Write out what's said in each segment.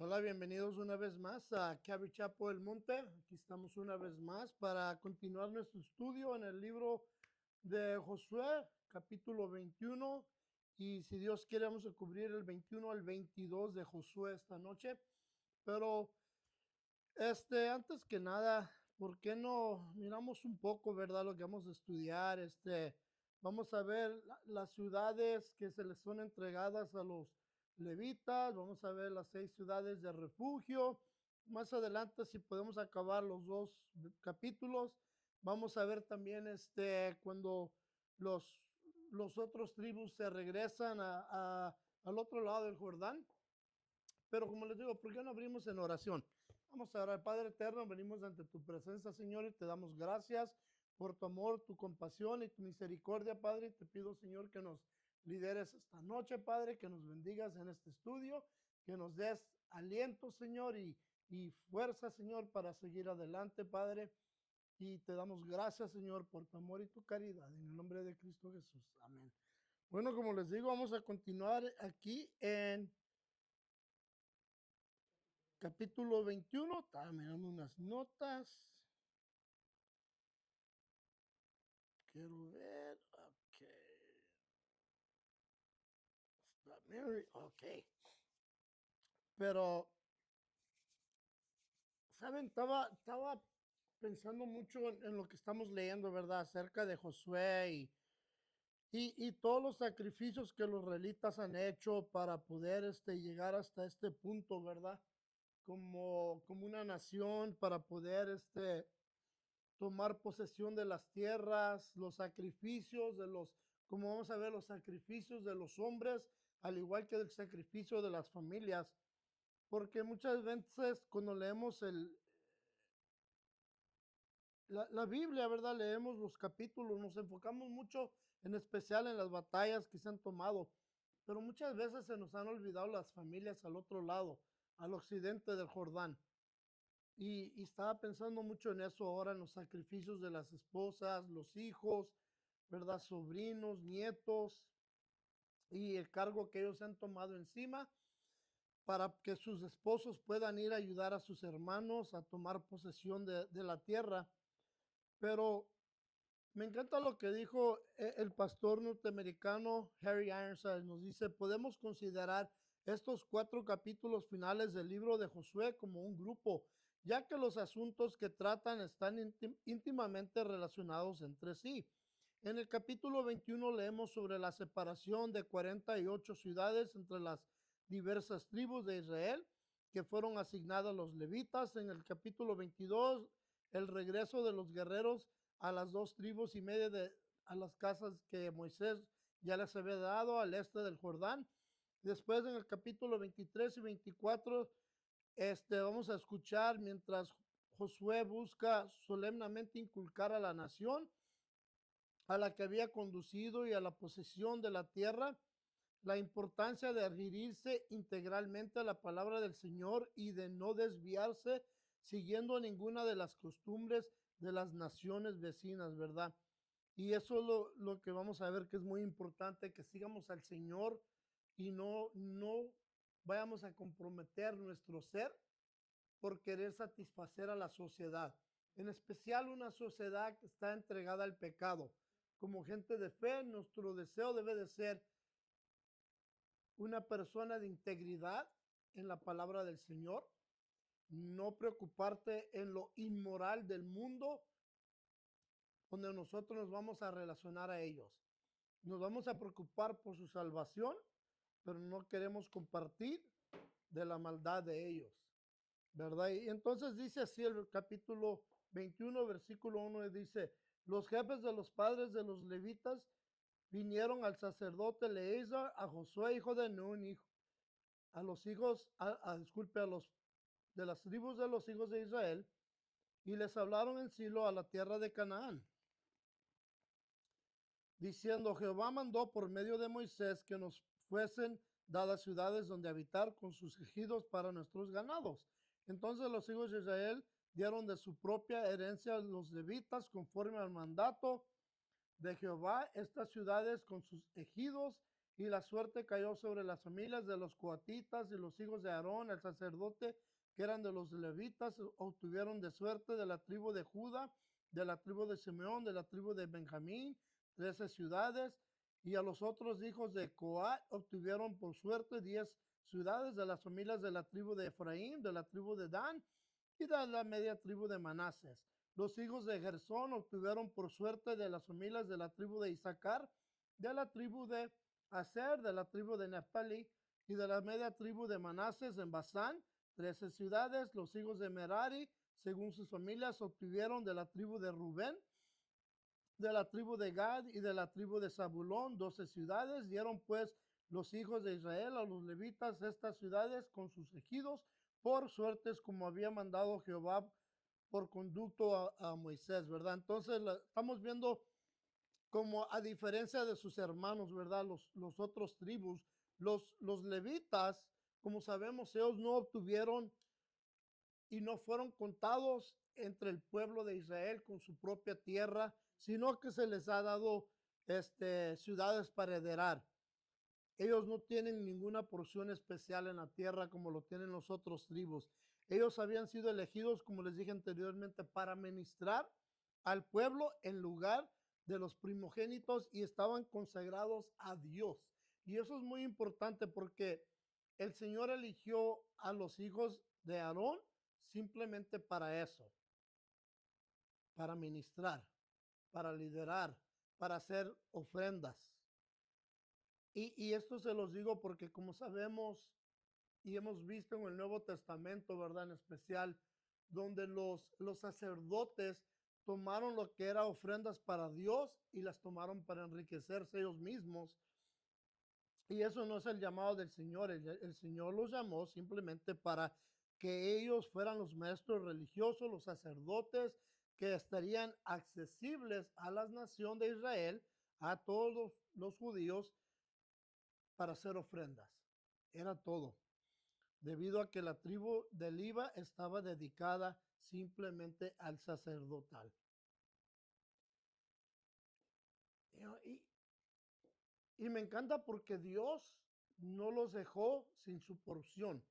Hola, bienvenidos una vez más a Calvary Chapel del Monte. Aquí estamos una vez más para continuar nuestro estudio en el libro de Josué, capítulo 21. Y si Dios quiere, vamos a cubrir el 21 al 22 de Josué esta noche. Pero antes que nada, ¿por qué no miramos un poco, verdad, lo que vamos a estudiar? Vamos a ver las ciudades que se les son entregadas a los levitas, vamos a ver las 6 ciudades de refugio. Más adelante, si podemos acabar los 2 capítulos, vamos a ver también cuando los, los otros tribus se regresan al otro lado del Jordán. Pero como les digo, ¿por qué no abrimos en oración? Vamos a orar. Padre eterno, venimos ante tu presencia, Señor, y te damos gracias por tu amor, tu compasión y tu misericordia, Padre. Y te pido, Señor, que nos lideres esta noche, Padre, que nos bendigas en este estudio, que nos des aliento, Señor, y fuerza, Señor, para seguir adelante, Padre. Y te damos gracias, Señor, por tu amor y tu caridad. En el nombre de Cristo Jesús. Amén. Bueno, como les digo, vamos a continuar aquí en capítulo 21, estaba mirando unas notas. Quiero ver. Ok. Está Mary. Ok. Pero, ¿saben? Estaba pensando mucho en lo que estamos leyendo, ¿verdad? Acerca de Josué y todos los sacrificios que los israelitas han hecho para poder llegar hasta este punto, ¿verdad? Como una nación, para poder tomar posesión de las tierras, los sacrificios de los, como vamos a ver, los sacrificios de los hombres, al igual que el sacrificio de las familias. Porque muchas veces cuando leemos la Biblia, ¿verdad? Leemos los capítulos, nos enfocamos mucho en especial en las batallas que se han tomado, pero muchas veces se nos han olvidado las familias al otro lado, al occidente del Jordán. Y estaba pensando mucho en eso ahora, en los sacrificios de las esposas, los hijos, ¿verdad? Sobrinos, nietos y el cargo que ellos han tomado encima para que sus esposos puedan ir a ayudar a sus hermanos a tomar posesión de la tierra. Pero me encanta lo que dijo el pastor norteamericano Harry Ironside. Nos dice, podemos considerar estos 4 capítulos finales del libro de Josué como un grupo, ya que los asuntos que tratan están íntimamente relacionados entre sí. En el capítulo 21 leemos sobre la separación de 48 ciudades entre las diversas tribus de Israel que fueron asignadas a los levitas. En el capítulo 22, el regreso de los guerreros a las 2 tribus y media a las casas que Moisés ya les había dado al este del Jordán. Después en el capítulo 23 y 24, vamos a escuchar mientras Josué busca solemnemente inculcar a la nación a la que había conducido y a la posesión de la tierra, la importancia de adherirse integralmente a la palabra del Señor y de no desviarse siguiendo ninguna de las costumbres de las naciones vecinas, ¿verdad? Y eso es lo que vamos a ver que es muy importante, que sigamos al Señor y no vayamos a comprometer nuestro ser por querer satisfacer a la sociedad, en especial una sociedad que está entregada al pecado. Como gente de fe, nuestro deseo debe de ser una persona de integridad en la palabra del Señor, no preocuparte en lo inmoral del mundo donde nosotros nos vamos a relacionar a ellos. Nos vamos a preocupar por su salvación, pero no queremos compartir de la maldad de ellos, ¿verdad? Y entonces dice así el capítulo 21, versículo 1, dice, los jefes de los padres de los levitas vinieron al sacerdote Eleazar, a Josué, hijo de Nun, a los hijos, disculpe, a los de las tribus de los hijos de Israel, y les hablaron en Silo a la tierra de Canaán, diciendo, Jehová mandó por medio de Moisés que nos fuesen dadas ciudades donde habitar con sus ejidos para nuestros ganados. Entonces los hijos de Israel dieron de su propia herencia a los levitas conforme al mandato de Jehová estas ciudades con sus ejidos y la suerte cayó sobre las familias de los coatitas y los hijos de Aarón, el sacerdote, que eran de los levitas, obtuvieron de suerte de la tribu de Judá, de la tribu de Simeón, de la tribu de Benjamín, 13 ciudades, y a los otros hijos de Coat obtuvieron por suerte 10 ciudades de las familias de la tribu de Efraín, de la tribu de Dan y de la media tribu de Manases. Los hijos de Gersón obtuvieron por suerte de las familias de la tribu de Isaacar, de la tribu de Aser, de la tribu de Neftali y de la media tribu de Manases en Basán, 13 ciudades. Los hijos de Merari, según sus familias, obtuvieron de la tribu de Rubén, de la tribu de Gad y de la tribu de Zabulón, 12 ciudades. Dieron pues los hijos de Israel a los levitas estas ciudades con sus ejidos por suertes como había mandado Jehová por conducto a Moisés, ¿verdad? Entonces estamos viendo como a diferencia de sus hermanos, ¿verdad? Los otros tribus, los levitas, como sabemos, ellos no obtuvieron y no fueron contados entre el pueblo de Israel con su propia tierra, sino que se les ha dado ciudades para heredar. Ellos no tienen ninguna porción especial en la tierra como lo tienen los otros tribus. Ellos habían sido elegidos, como les dije anteriormente, para ministrar al pueblo en lugar de los primogénitos y estaban consagrados a Dios. Y eso es muy importante porque el Señor eligió a los hijos de Aarón simplemente para eso, para ministrar, para liderar, para hacer ofrendas. Y esto se los digo porque como sabemos y hemos visto en el Nuevo Testamento, ¿verdad? En especial, donde los sacerdotes tomaron lo que era ofrendas para Dios y las tomaron para enriquecerse ellos mismos. Y eso no es el llamado del Señor. El Señor los llamó simplemente para que ellos fueran los maestros religiosos, los sacerdotes que estarían accesibles a la nación de Israel, a todos los judíos, para hacer ofrendas. Era todo. Debido a que la tribu de Liba estaba dedicada simplemente al sacerdotal. Y, y me encanta porque Dios no los dejó sin su porción,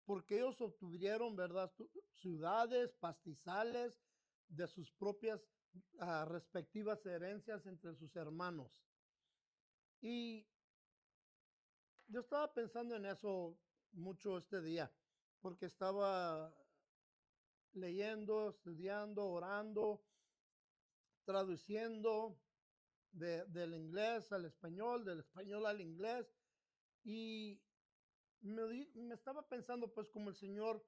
porque ellos obtuvieron, ¿verdad? Ciudades, pastizales de sus propias respectivas herencias entre sus hermanos. Y yo estaba pensando en eso mucho este día, porque estaba leyendo, estudiando, orando, traduciendo del inglés al español, del español al inglés, y me estaba pensando pues como el Señor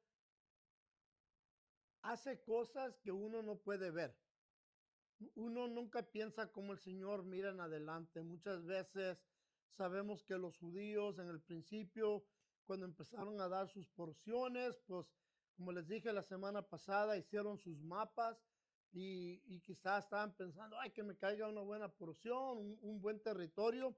hace cosas que uno no puede ver. Uno nunca piensa como el Señor mira en adelante. Muchas veces sabemos que los judíos en el principio, cuando empezaron a dar sus porciones, pues como les dije la semana pasada, hicieron sus mapas y quizás estaban pensando, ay, que me caiga una buena porción, un buen territorio,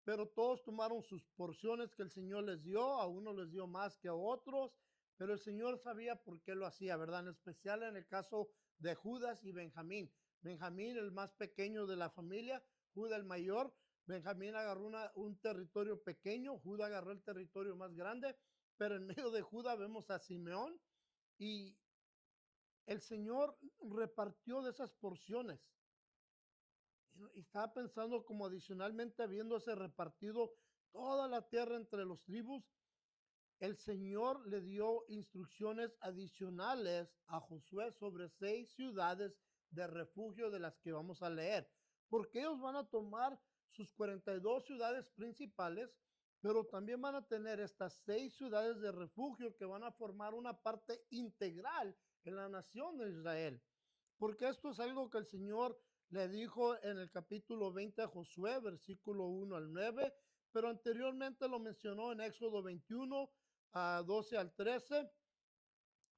pero todos tomaron sus porciones que el Señor les dio, a unos les dio más que a otros, pero el Señor sabía por qué lo hacía, ¿verdad? En especial en el caso de Judas y Benjamín. Benjamín, el más pequeño de la familia, Judas el mayor. Benjamín agarró un territorio pequeño, Judas agarró el territorio más grande, pero en medio de Judas vemos a Simeón y el Señor repartió de esas porciones. Y estaba pensando como adicionalmente habiéndose repartido toda la tierra entre los tribus, el Señor le dio instrucciones adicionales a Josué sobre 6 ciudades de refugio de las que vamos a leer, porque ellos van a tomar sus 42 ciudades principales, pero también van a tener estas 6 ciudades de refugio que van a formar una parte integral en la nación de Israel, porque esto es algo que el Señor le dijo en el capítulo 20 a Josué, versículo 1 al 9, pero anteriormente lo mencionó en Éxodo 21, 12 al 13.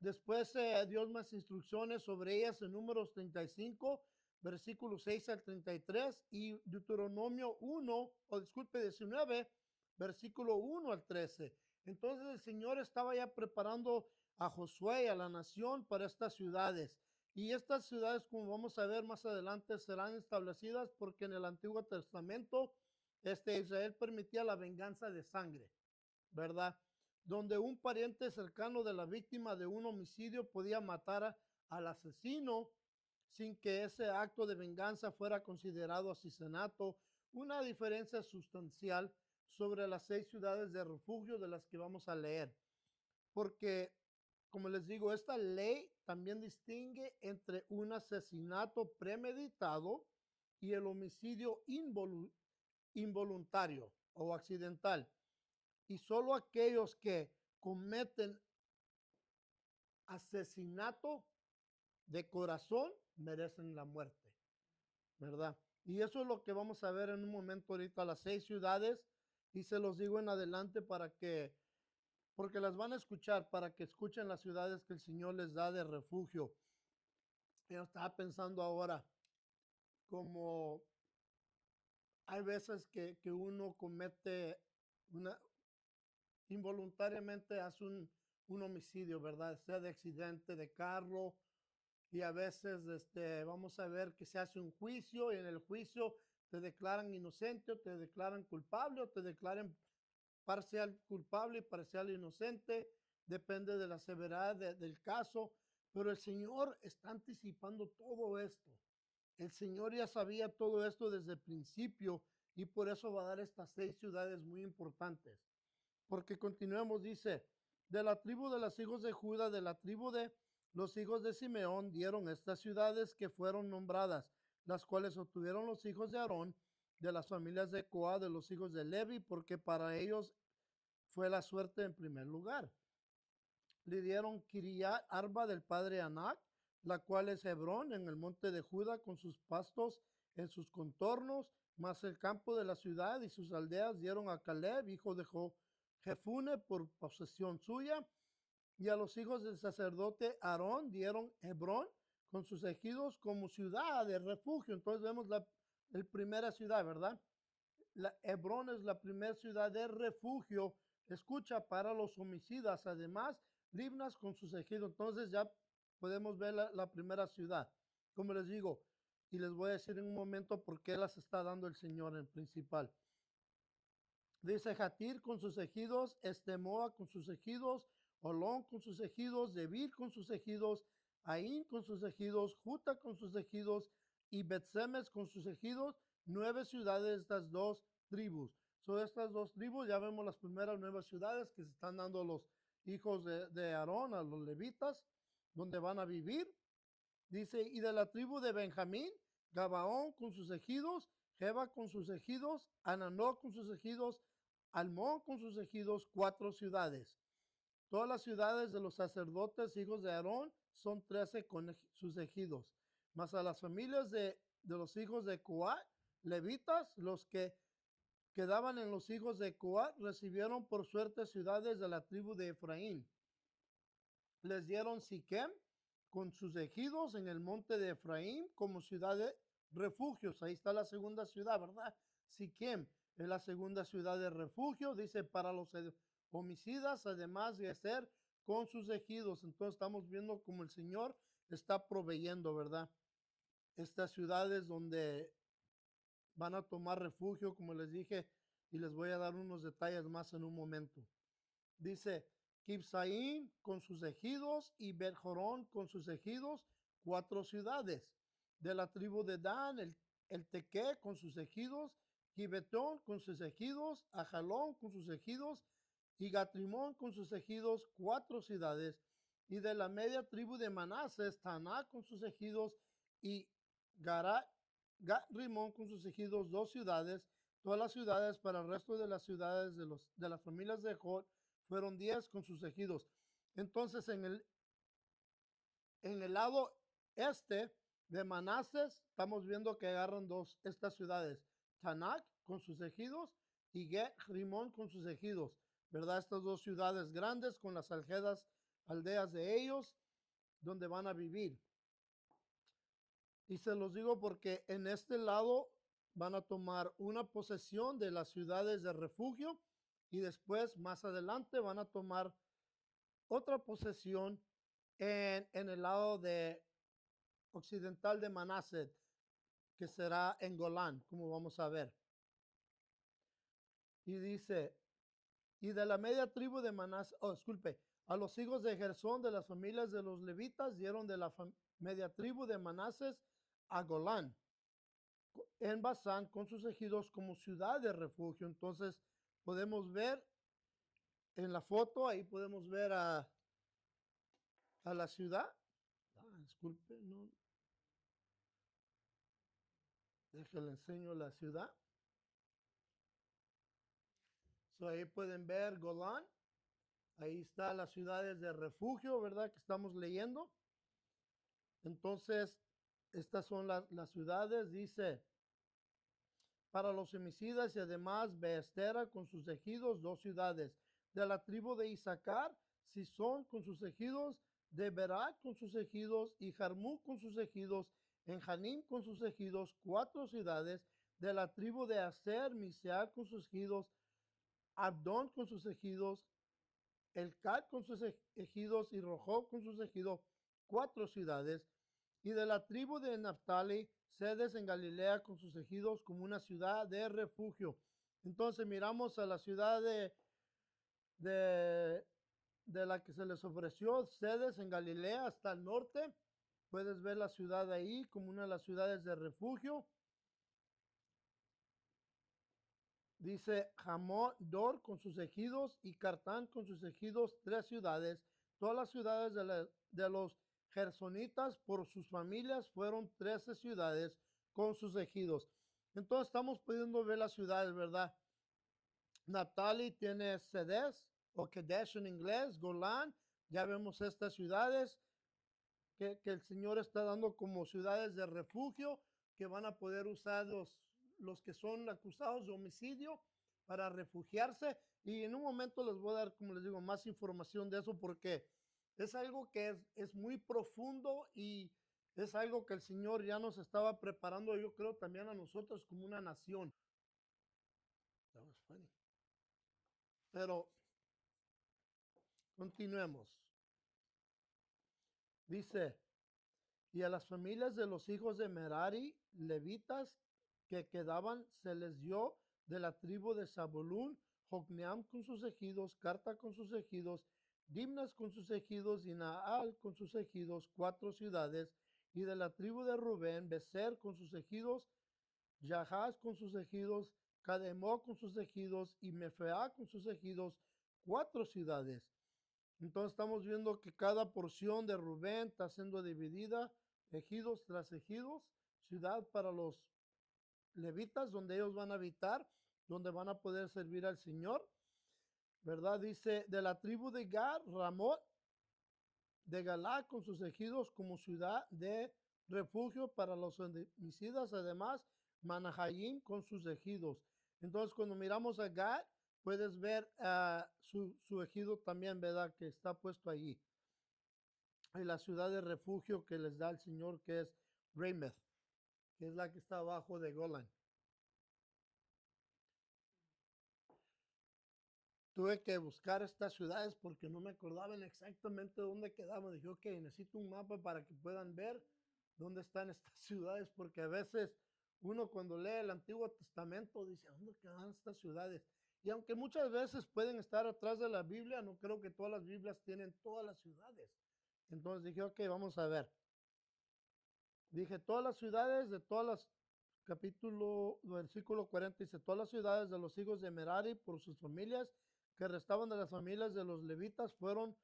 Después dio más instrucciones sobre ellas en Números 35, versículos 6 al 33 y Deuteronomio 1, o disculpe, 19, versículo 1 al 13. Entonces el Señor estaba ya preparando a Josué y a la nación para estas ciudades. Y estas ciudades, como vamos a ver más adelante, serán establecidas porque en el Antiguo Testamento Israel permitía la venganza de sangre, ¿verdad? Donde un pariente cercano de la víctima de un homicidio podía matar al asesino sin que ese acto de venganza fuera considerado asesinato, una diferencia sustancial sobre las 6 ciudades de refugio de las que vamos a leer. Porque, como les digo, esta ley también distingue entre un asesinato premeditado y el homicidio involuntario o accidental. Y solo aquellos que cometen asesinato de corazón merecen la muerte, ¿verdad? Y eso es lo que vamos a ver en un momento ahorita, las 6 ciudades, y se los digo en adelante porque las van a escuchar, para que escuchen las ciudades que el Señor les da de refugio. Yo estaba pensando ahora, como hay veces que uno comete una, involuntariamente hace un homicidio, ¿verdad? Sea de accidente de carro, y a veces vamos a ver que se hace un juicio y en el juicio te declaran inocente o te declaran culpable o te declaran parcial culpable y parcial inocente, depende de la severidad del caso, pero el Señor está anticipando todo esto. El Señor ya sabía todo esto desde el principio y por eso va a dar estas 6 ciudades muy importantes. Porque continuemos, dice, de la tribu de los hijos de Judá, de la tribu de los hijos de Simeón, dieron estas ciudades que fueron nombradas, las cuales obtuvieron los hijos de Aarón, de las familias de Coa, de los hijos de Levi, porque para ellos fue la suerte en primer lugar. Le dieron Kiriat Arba del padre Anac, la cual es Hebrón en el monte de Judá, con sus pastos en sus contornos, más el campo de la ciudad y sus aldeas dieron a Caleb, hijo de Jefune, por posesión suya, y a los hijos del sacerdote Aarón dieron Hebrón con sus ejidos como ciudad de refugio. Entonces vemos la primera ciudad, ¿verdad? Hebrón es la primera ciudad de refugio, escucha, para los homicidas. Además, Libnas con sus ejidos. Entonces ya podemos ver la primera ciudad. Como les digo, y les voy a decir en un momento por qué las está dando el Señor en principal. Dice Jatir con sus ejidos, Estemoa con sus ejidos, Olón con sus ejidos, Debir con sus ejidos, Aín con sus ejidos, Juta con sus ejidos y Betsemes con sus ejidos, 9 ciudades de estas 2 tribus. Son estas 2 tribus, ya vemos las primeras 9 ciudades que se están dando a los hijos de Aarón, a los levitas, donde van a vivir. Dice, y de la tribu de Benjamín, Gabaón con sus ejidos, Jeba con sus ejidos, Ananó con sus ejidos, Almón con sus ejidos, 4 ciudades. Todas las ciudades de los sacerdotes, hijos de Aarón, son 13 con sus ejidos. Mas a las familias de los hijos de Coat, levitas, los que quedaban en los hijos de Coat, recibieron por suerte ciudades de la tribu de Efraín. Les dieron Siquem con sus ejidos en el monte de Efraín como ciudad de refugios. Ahí está la segunda ciudad, ¿verdad? Siquem es la segunda ciudad de refugio, dice, para los homicidas, además de ser con sus ejidos. Entonces estamos viendo cómo el Señor está proveyendo, ¿verdad? Estas ciudades donde van a tomar refugio, como les dije, y les voy a dar unos detalles más en un momento. Dice, Kibsaín con sus ejidos y Berjorón con sus ejidos, 4 ciudades. De la tribu de Dan, el Teque con sus ejidos, Gibetón con sus ejidos, Ajalón con sus ejidos y Gatrimón con sus ejidos, 4 ciudades. Y de la media tribu de Manases, Taná con sus ejidos y Gatrimón con sus ejidos, 2 ciudades. Todas las ciudades para el resto de las ciudades de las familias de Jod fueron 10 con sus ejidos. Entonces, en el lado este de Manases, estamos viendo que agarran estas ciudades, Tanak con sus ejidos y Get Rimón con sus ejidos, ¿verdad? Estas 2 ciudades grandes con las aldeas de ellos, donde van a vivir. Y se los digo porque en este lado van a tomar una posesión de las ciudades de refugio y después, más adelante, van a tomar otra posesión en el lado occidental de Manaset, que será en Golán, como vamos a ver. Y dice, y de la media tribu de Manasés, oh, disculpe, a los hijos de Gersón de las familias de los levitas dieron de la media tribu de Manasés a Golán en Basán con sus ejidos como ciudad de refugio. Entonces podemos ver en la foto, ahí podemos ver a la ciudad. Disculpe, no, déjenle enseño la ciudad. So, ahí pueden ver Golán. Ahí está las ciudades de refugio, ¿verdad? Que estamos leyendo. Entonces, estas son las ciudades, dice, para los homicidas y además Beestera con sus ejidos, dos ciudades. De la tribu de Isaacar, Sison con sus ejidos, de Berak con sus ejidos y Jarmú con sus ejidos, en Janim con sus ejidos, cuatro ciudades. De la tribu de Aser, Miseac con sus ejidos, Abdón con sus ejidos, Elcat con sus ejidos y Rojob con sus ejidos, cuatro ciudades. Y de la tribu de Naphtali, sedes en Galilea con sus ejidos como una ciudad de refugio. Entonces miramos a la ciudad de, de la que se les ofreció, sedes en Galilea hasta el norte. Puedes ver la ciudad ahí como una de las ciudades de refugio. Dice Hamón, Dor con sus ejidos y Cartán con sus ejidos, tres ciudades. Todas las ciudades de los gersonitas por sus familias fueron 13 ciudades con sus ejidos. Entonces estamos pudiendo ver las ciudades, ¿verdad? Naphtali tiene Sedes o Kedesh en inglés, Golán. Ya vemos estas ciudades que el Señor está dando como ciudades de refugio que van a poder usar los que son acusados de homicidio para refugiarse. Y en un momento les voy a dar, como les digo, más información de eso porque es algo que es muy profundo y es algo que el Señor ya nos estaba preparando, yo creo, también a nosotros como una nación. That was funny. Pero continuemos. Dice, y a las familias de los hijos de Merari, levitas, que quedaban, se les dio de la tribu de Zabulún, Jocneam con sus ejidos, Carta con sus ejidos, Dimnas con sus ejidos y Naal con sus ejidos, cuatro ciudades, y de la tribu de Rubén, Becer con sus ejidos, Yahaz con sus ejidos, Cademó con sus ejidos y Mefea con sus ejidos, cuatro ciudades. Entonces estamos viendo que cada porción de Rubén está siendo dividida, ejidos tras ejidos, ciudad para los levitas, donde ellos van a habitar, donde van a poder servir al Señor, ¿verdad? Dice, de la tribu de Gad, Ramot, de Galá con sus ejidos como ciudad de refugio para los homicidas, además, Manahayim con sus ejidos. Entonces, cuando miramos a Gad, puedes ver su ejido también, ¿verdad? Que está puesto allí. Y la ciudad de refugio que les da el Señor, que es Ramoth, que es la que está abajo de Golan. Tuve que buscar estas ciudades porque no me acordaban exactamente dónde quedaban. Dije, ok, necesito un mapa para que puedan ver dónde están estas ciudades, porque a veces uno cuando lee el Antiguo Testamento dice, ¿dónde quedan estas ciudades? Y aunque muchas veces pueden estar atrás de la Biblia, no creo que todas las Biblias tienen todas las ciudades. Entonces dije, ok, vamos a ver. Dije, todas las ciudades de todas las, capítulo, versículo 40, dice, todas las ciudades de los hijos de Merari por sus familias, que restaban de las familias de los levitas, fueron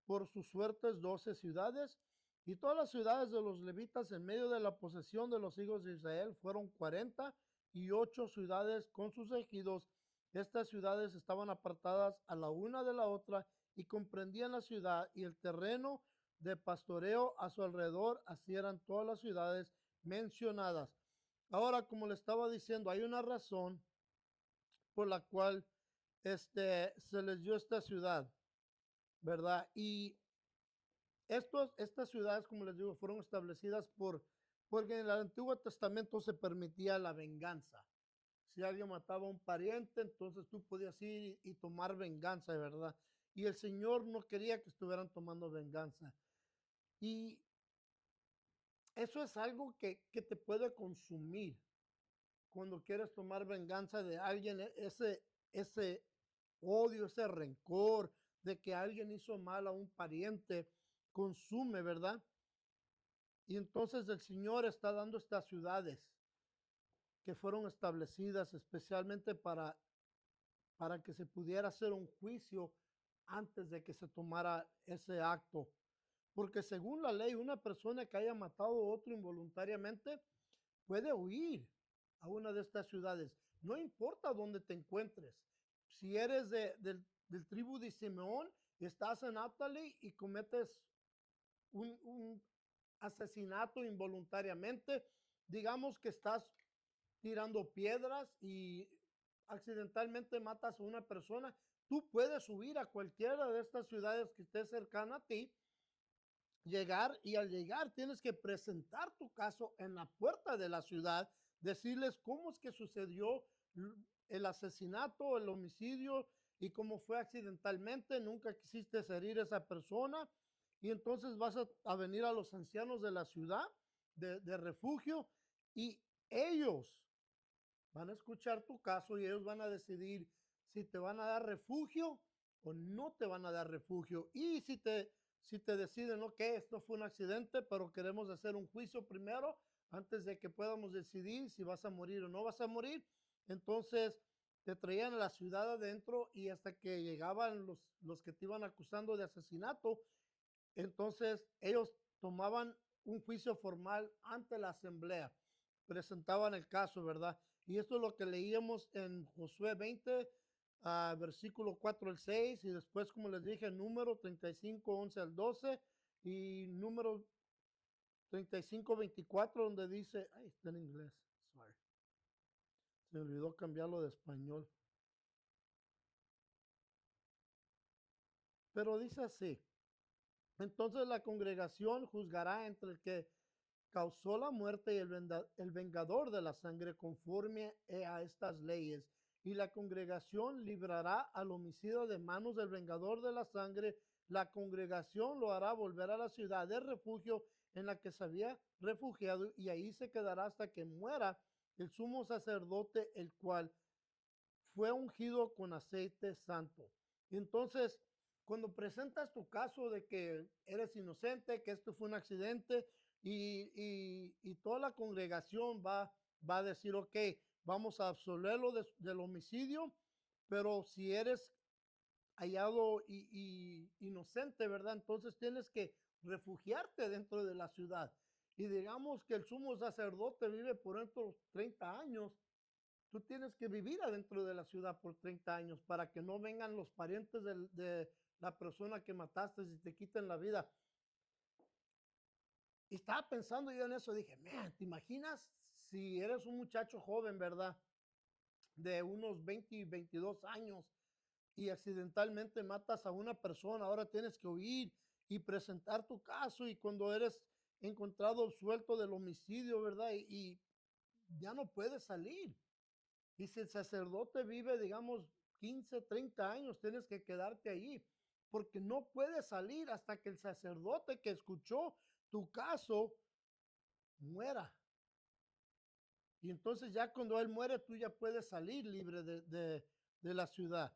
por sus suertes 12 ciudades, y todas las ciudades de los levitas en medio de la posesión de los hijos de Israel fueron 48 ciudades con sus ejidos. Estas ciudades estaban apartadas a la una de la otra y comprendían la ciudad y el terreno de pastoreo a su alrededor, así eran todas las ciudades mencionadas. Ahora, como le estaba diciendo, hay una razón por la cual se les dio esta ciudad, ¿verdad? Y estas ciudades, como les digo, fueron establecidas porque en el Antiguo Testamento se permitía la venganza. Si alguien mataba a un pariente, entonces tú podías ir y tomar venganza, ¿verdad? Y el Señor no quería que estuvieran tomando venganza. Y eso es algo que te puede consumir cuando quieres tomar venganza de alguien. ese odio, ese rencor de que alguien hizo mal a un pariente, consume, ¿verdad? Y entonces el Señor está dando estas ciudades que fueron establecidas especialmente para que se pudiera hacer un juicio antes de que se tomara ese acto. Porque según la ley, una persona que haya matado a otro involuntariamente puede huir a una de estas ciudades. No importa dónde te encuentres. Si eres del tribu de Simeón, estás en Naphtali y cometes un asesinato involuntariamente, digamos que estás tirando piedras y accidentalmente matas a una persona, tú puedes subir a cualquiera de estas ciudades que esté cercana a ti, llegar y al llegar tienes que presentar tu caso en la puerta de la ciudad, decirles cómo es que sucedió el asesinato, el homicidio y cómo fue accidentalmente, nunca quisiste herir a esa persona y entonces vas a venir a los ancianos de la ciudad de refugio y ellos van a escuchar tu caso y ellos van a decidir si te van a dar refugio o no te van a dar refugio. Y si te deciden, ok, esto fue un accidente, pero queremos hacer un juicio primero antes de que podamos decidir si vas a morir o no vas a morir, entonces te traían a la ciudad adentro y hasta que llegaban los que te iban acusando de asesinato, entonces ellos tomaban un juicio formal ante la asamblea, presentaban el caso, ¿verdad? Y esto es lo que leíamos en Josué 20, versículo 4 al 6, y después, como les dije, número 35, 11 al 12, y número 35, 24, donde dice, ay, está en inglés, sorry, se me olvidó cambiarlo de español, pero dice así, entonces la congregación juzgará entre el que causó la muerte y el vengador de la sangre conforme a estas leyes. Y la congregación librará al homicida de manos del vengador de la sangre. La congregación lo hará volver a la ciudad de refugio en la que se había refugiado y ahí se quedará hasta que muera el sumo sacerdote, el cual fue ungido con aceite santo. Y entonces, cuando presentas tu caso de que eres inocente, que esto fue un accidente, y toda la congregación va a decir, ok, vamos a absolverlo del homicidio, pero si eres hallado inocente, ¿verdad? Entonces tienes que refugiarte dentro de la ciudad. Y digamos que el sumo sacerdote vive por estos 30 años, tú tienes que vivir adentro de la ciudad por 30 años para que no vengan los parientes de la persona que mataste y te quiten la vida. Y estaba pensando yo en eso, dije, man, ¿te imaginas si eres un muchacho joven, verdad? De unos 20, 22 años y accidentalmente matas a una persona, ahora tienes que huir y presentar tu caso y cuando eres encontrado suelto del homicidio, ¿verdad? Y ya no puedes salir. Y si el sacerdote vive, digamos, 15, 30 años, tienes que quedarte allí, porque no puedes salir hasta que el sacerdote que escuchó tu caso muera. Y entonces ya cuando él muere, tú ya puedes salir libre de la ciudad.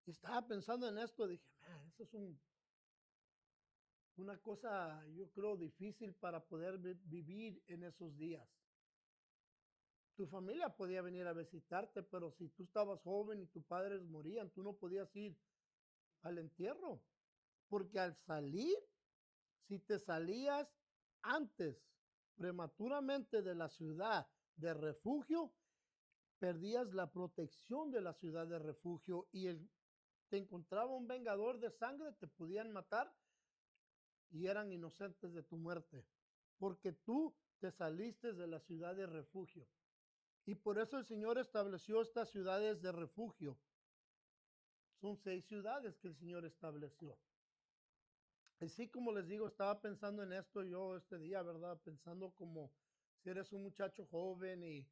Y estaba pensando en esto, dije, man, eso es una cosa, yo creo, difícil para poder vivir en esos días. Tu familia podía venir a visitarte, pero si tú estabas joven y tus padres morían, tú no podías ir al entierro, porque al salir, si te salías antes prematuramente de la ciudad de refugio, perdías la protección de la ciudad de refugio y te encontraba un vengador de sangre, te podían matar y eran inocentes de tu muerte, porque tú te saliste de la ciudad de refugio. Y por eso el Señor estableció estas ciudades de refugio. Son 6 ciudades que el Señor estableció. Así como les digo, estaba pensando en esto yo este día, ¿verdad? Pensando como si eres un muchacho joven y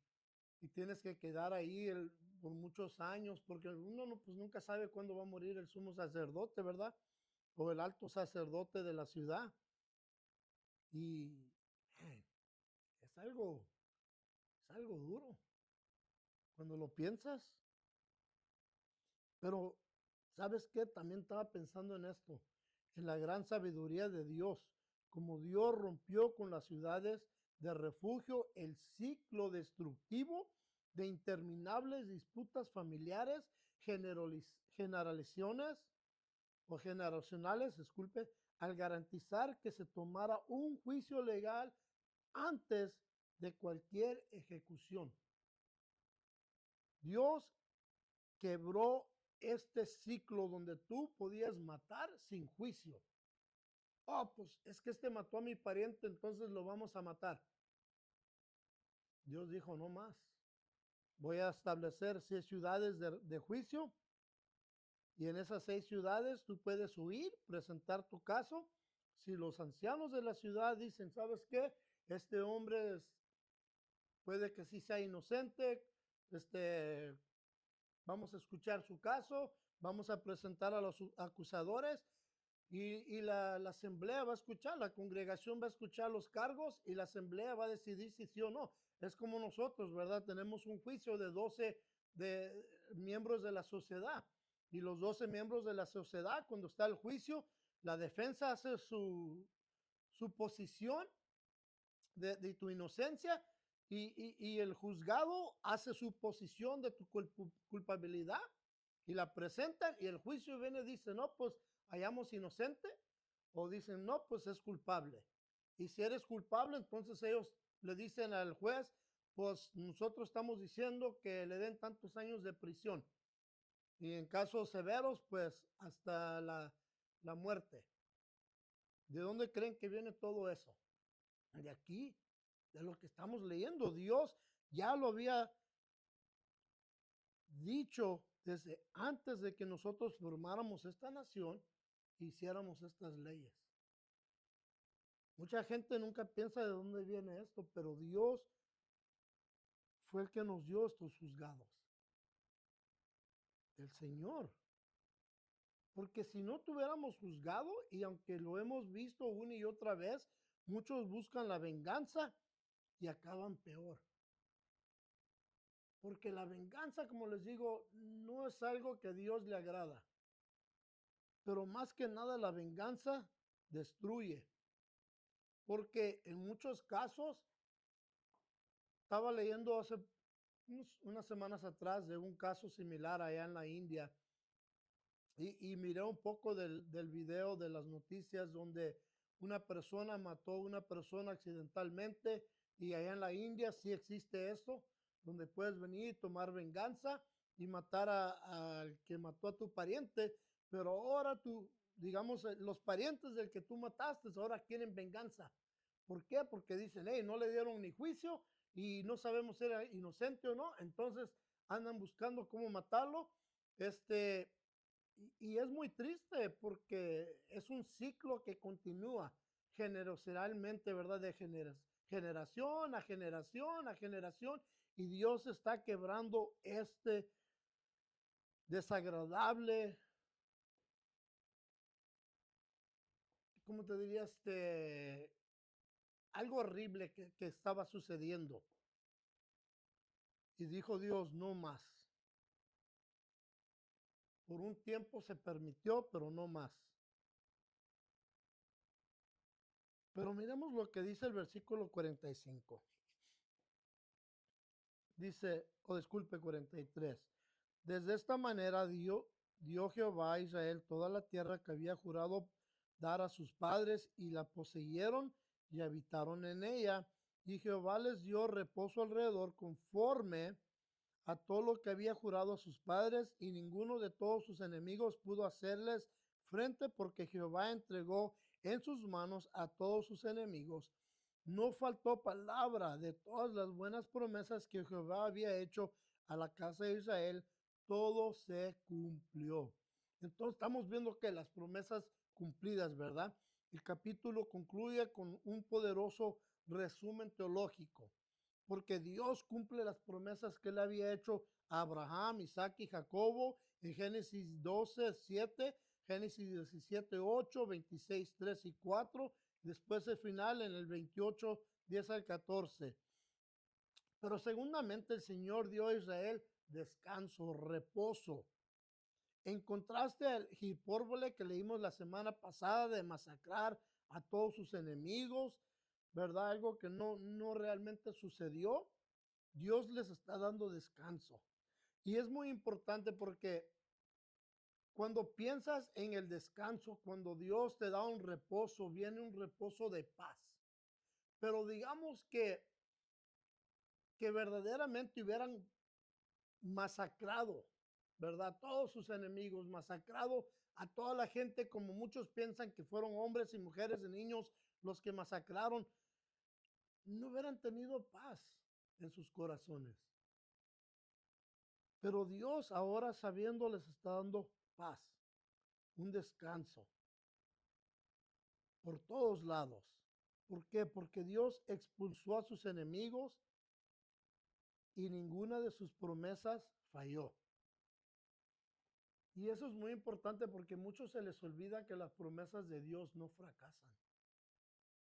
tienes que quedar ahí por muchos años, porque uno no, pues nunca sabe cuándo va a morir el sumo sacerdote, ¿verdad? O el alto sacerdote de la ciudad. Y es algo duro. cuando lo piensas. Pero, ¿sabes qué? También estaba pensando en esto, en la gran sabiduría de Dios, como Dios rompió con las ciudades de refugio el ciclo destructivo de interminables disputas familiares, generaciones o generacionales, disculpe, al garantizar que se tomara un juicio legal antes de cualquier ejecución. Dios quebró este ciclo donde tú podías matar sin juicio. Oh, pues es que este mató a mi pariente, entonces lo vamos a matar. Dios dijo, no más. Voy a establecer 6 ciudades de juicio y en esas 6 ciudades tú puedes huir, presentar tu caso. Si los ancianos de la ciudad dicen, ¿sabes qué? Este hombre puede que sí sea inocente, vamos a escuchar su caso, vamos a presentar a los acusadores la asamblea va a escuchar, la congregación va a escuchar los cargos y la asamblea va a decidir si sí o no. Es como nosotros, ¿verdad? Tenemos un juicio de 12 miembros de la sociedad y los 12 miembros de la sociedad, cuando está el juicio, la defensa hace su posición de tu inocencia y el juzgado hace su posición de tu culpabilidad y la presentan y el juicio viene y dice, no, pues hallamos inocente o dicen, no, pues es culpable. Y si eres culpable, entonces ellos le dicen al juez, pues nosotros estamos diciendo que le den tantos años de prisión. Y en casos severos, pues hasta la muerte. ¿De dónde creen que viene todo eso? De aquí, de lo que estamos leyendo. Dios ya lo había dicho desde antes de que nosotros formáramos esta nación, hiciéramos estas leyes. Mucha gente nunca piensa de dónde viene esto, pero Dios fue el que nos dio estos juzgados. El Señor. Porque si no tuviéramos juzgado, y aunque lo hemos visto una y otra vez, muchos buscan la venganza y acaban peor. Porque la venganza, como les digo, no es algo que a Dios le agrada. Pero más que nada la venganza destruye. Porque en muchos casos, estaba leyendo hace unas semanas atrás de un caso similar allá en la India y miré un poco del video de las noticias donde una persona mató a una persona accidentalmente y allá en la India sí existe esto, donde puedes venir y tomar venganza y matar al que mató a tu pariente, pero ahora tú, digamos, los parientes del que tú mataste ahora quieren venganza. ¿Por qué? Porque dicen, hey, no le dieron ni juicio y no sabemos si era inocente o no, entonces andan buscando cómo matarlo. Y es muy triste porque es un ciclo que continúa generacionalmente, ¿verdad? De generación a generación a generación. Y Dios está quebrando este desagradable, ¿cómo te diría? Algo horrible que estaba sucediendo. Y dijo Dios, no más. Por un tiempo se permitió, pero no más. Pero miremos lo que dice el versículo 45. Dice, o disculpe, 43. Desde esta manera dio Jehová a Israel toda la tierra que había jurado dar a sus padres y la poseyeron y habitaron en ella. Y Jehová les dio reposo alrededor conforme a todo lo que había jurado a sus padres, y ninguno de todos sus enemigos pudo hacerles frente, porque Jehová entregó en sus manos a todos sus enemigos. No faltó palabra de todas las buenas promesas que Jehová había hecho a la casa de Israel, todo se cumplió. Entonces estamos viendo que las promesas cumplidas, ¿verdad? El capítulo concluye con un poderoso resumen teológico porque Dios cumple las promesas que él había hecho a Abraham, Isaac y Jacobo en Génesis 12, 7, Génesis 17, 8, 26, 3 y 4, después el final en el 28, 10 al 14. Pero segundamente el Señor dio a Israel descanso, reposo. En contraste al hipérbole que leímos la semana pasada de masacrar a todos sus enemigos, ¿verdad? Algo que no realmente sucedió. Dios les está dando descanso. Y es muy importante porque cuando piensas en el descanso, cuando Dios te da un reposo, viene un reposo de paz. Pero digamos que verdaderamente hubieran masacrado, ¿verdad? Todos sus enemigos, masacrado a toda la gente, como muchos piensan que fueron hombres y mujeres y niños los que masacraron, no hubieran tenido paz en sus corazones. Pero Dios ahora sabiendo les está dando paz, un descanso por todos lados. ¿Por qué? Porque Dios expulsó a sus enemigos y ninguna de sus promesas falló. Y eso es muy importante porque a muchos se les olvida que las promesas de Dios no fracasan.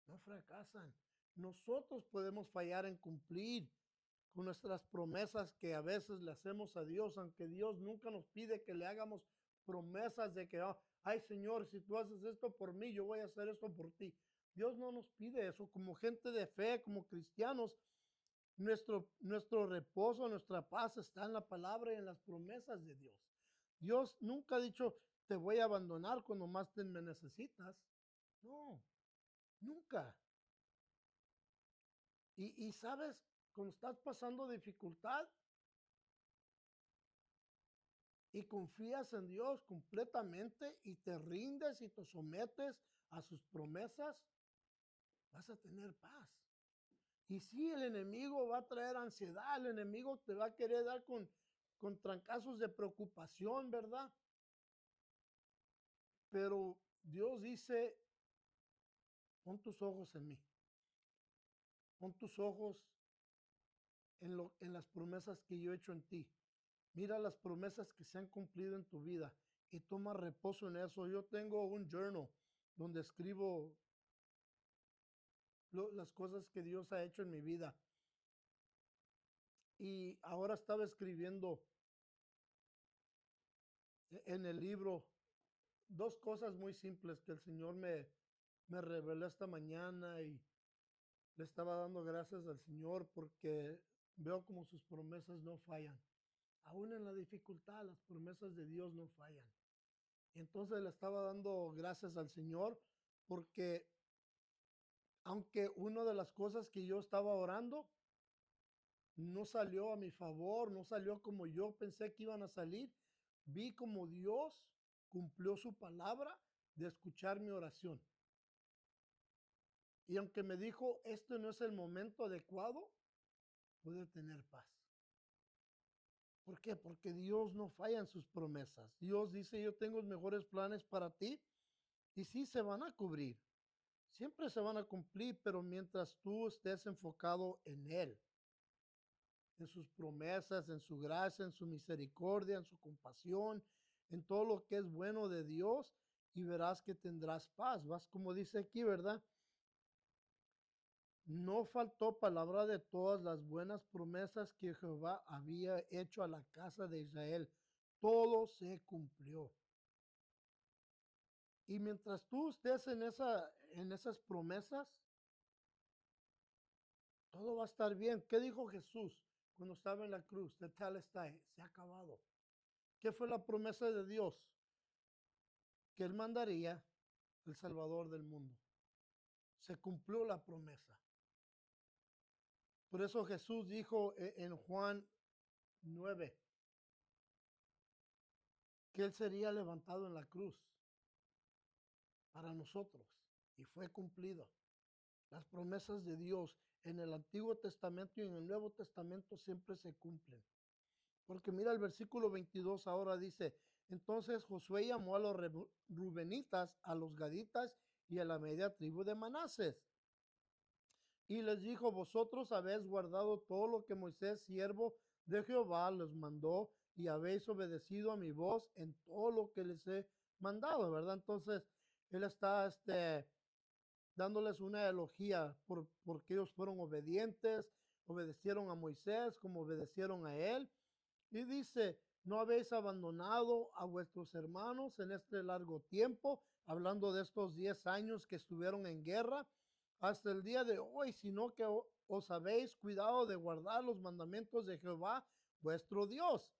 No fracasan. Nosotros podemos fallar en cumplir con nuestras promesas que a veces le hacemos a Dios, aunque Dios nunca nos pide que le hagamos promesas de que, ay Señor, si tú haces esto por mí, yo voy a hacer esto por ti. Dios no nos pide eso. Como gente de fe, como cristianos, nuestro reposo, nuestra paz está en la palabra y en las promesas de Dios. Dios nunca ha dicho, te voy a abandonar cuando más me necesitas. No, nunca. Y sabes, cuando estás pasando dificultad y confías en Dios completamente y te rindes y te sometes a sus promesas, vas a tener paz. Y sí, el enemigo va a traer ansiedad, el enemigo te va a querer dar con trancazos de preocupación, ¿verdad? Pero Dios dice, pon tus ojos en mí, pon tus ojos en las promesas que yo he hecho en ti. Mira las promesas que se han cumplido en tu vida y toma reposo en eso. Yo tengo un journal donde escribo las cosas que Dios ha hecho en mi vida. Y ahora estaba escribiendo en el libro dos cosas muy simples que el Señor me reveló esta mañana y le estaba dando gracias al Señor porque veo como sus promesas no fallan. Aún en la dificultad, las promesas de Dios no fallan. Y entonces le estaba dando gracias al Señor porque aunque una de las cosas que yo estaba orando no salió a mi favor, no salió como yo pensé que iban a salir, vi como Dios cumplió su palabra de escuchar mi oración. Y aunque me dijo, este no es el momento adecuado, pude tener paz. ¿Por qué? Porque Dios no falla en sus promesas. Dios dice, yo tengo mejores planes para ti y sí se van a cubrir. Siempre se van a cumplir, pero mientras tú estés enfocado en Él, en sus promesas, en su gracia, en su misericordia, en su compasión, en todo lo que es bueno de Dios, y verás que tendrás paz. Vas como dice aquí, ¿verdad? No faltó palabra de todas las buenas promesas que Jehová había hecho a la casa de Israel. Todo se cumplió. Y mientras tú estés en esas promesas, todo va a estar bien. ¿Qué dijo Jesús cuando estaba en la cruz? De tal está, se ha acabado. ¿Qué fue la promesa de Dios? Que Él mandaría el Salvador del mundo. Se cumplió la promesa. Por eso Jesús dijo en Juan 9 que Él sería levantado en la cruz para nosotros y fue cumplido. Las promesas de Dios en el Antiguo Testamento y en el Nuevo Testamento siempre se cumplen. Porque mira el versículo 22 ahora dice, entonces Josué llamó a los rubenitas, a los gaditas y a la media tribu de Manases. Y les dijo, vosotros habéis guardado todo lo que Moisés, siervo de Jehová, les mandó y habéis obedecido a mi voz en todo lo que les he mandado, ¿verdad? Entonces, él está dándoles una elogía porque ellos fueron obedientes, obedecieron a Moisés como obedecieron a él. Y dice, no habéis abandonado a vuestros hermanos en este largo tiempo, hablando de estos 10 años que estuvieron en guerra, hasta el día de hoy, sino que os habéis cuidado de guardar los mandamientos de Jehová, vuestro Dios.